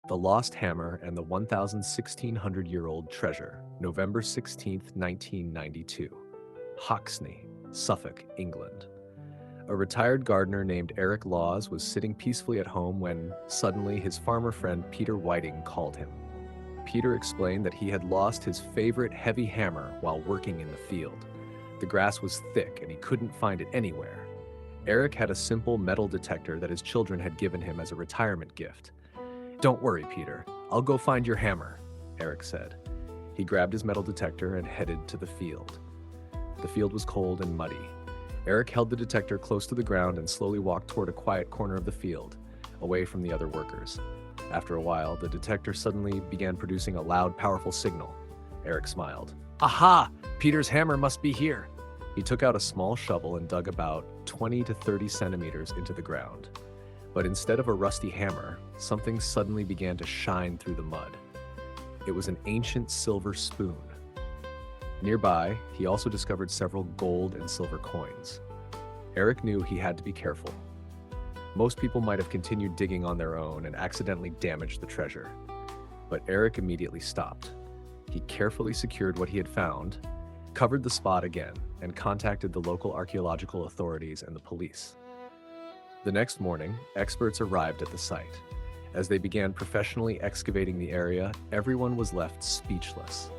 The Lost Hammer and the 1,1600-year-old Treasure, November 16th, 1992. Hoxne, Suffolk, England. A retired gardener named Eric Laws was sitting peacefully at home when, suddenly, his farmer friend Peter Whiting called him. Peter explained that he had lost his favorite heavy hammer while working in the field. The grass was thick and he couldn't find it anywhere. Eric had a simple metal detector that his children had given him as a retirement gift. "Don't worry, Peter. I'll go find your hammer," Eric said. He grabbed his metal detector and headed to the field. The field was cold and muddy. Eric held the detector close to the ground and slowly walked toward a quiet corner of the field, away from the other workers. After a while, the detector suddenly began producing a loud, powerful signal. Eric smiled. "Aha! Peter's hammer must be here." He took out a small shovel and dug about 20 to 30 centimeters into the ground. But instead of a rusty hammer, something suddenly began to shine through the mud. It was an ancient silver spoon. Nearby, he also discovered several gold and silver coins. Eric knew he had to be careful. Most people might have continued digging on their own and accidentally damaged the treasure. But Eric immediately stopped. He carefully secured what he had found, covered the spot again, and contacted the local archaeological authorities and the police. The next morning, experts arrived at the site. As they began professionally excavating the area, everyone was left speechless.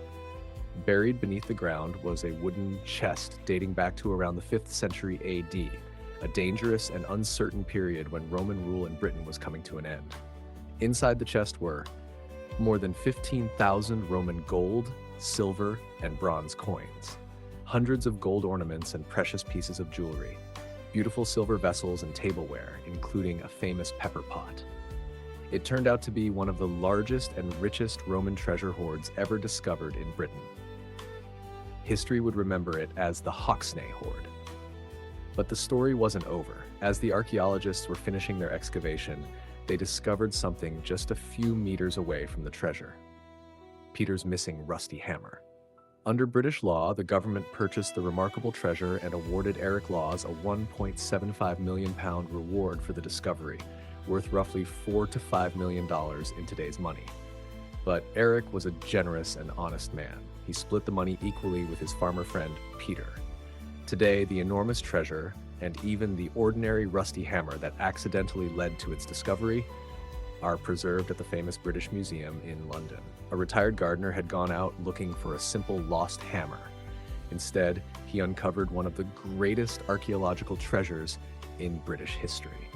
Buried beneath the ground was a wooden chest dating back to around the 5th century AD, a dangerous and uncertain period when Roman rule in Britain was coming to an end. Inside the chest were more than 15,000 Roman gold, silver, and bronze coins, hundreds of gold ornaments and precious pieces of jewelry, beautiful silver vessels and tableware, including a famous pepper pot. It turned out to be one of the largest and richest Roman treasure hoards ever discovered in Britain. History would remember it as the Hoxne Hoard. But the story wasn't over. As the archaeologists were finishing their excavation, they discovered something just a few meters away from the treasure: Peter's missing rusty hammer. Under British law, the government purchased the remarkable treasure and awarded Eric Laws a £1.75 million reward for the discovery, worth roughly $4 to $5 million in today's money. But Eric was a generous and honest man. He split the money equally with his farmer friend, Peter. Today, the enormous treasure, and even the ordinary rusty hammer that accidentally led to its discovery, are preserved at the famous British Museum in London. A retired gardener had gone out looking for a simple lost hammer. Instead, he uncovered one of the greatest archaeological treasures in British history.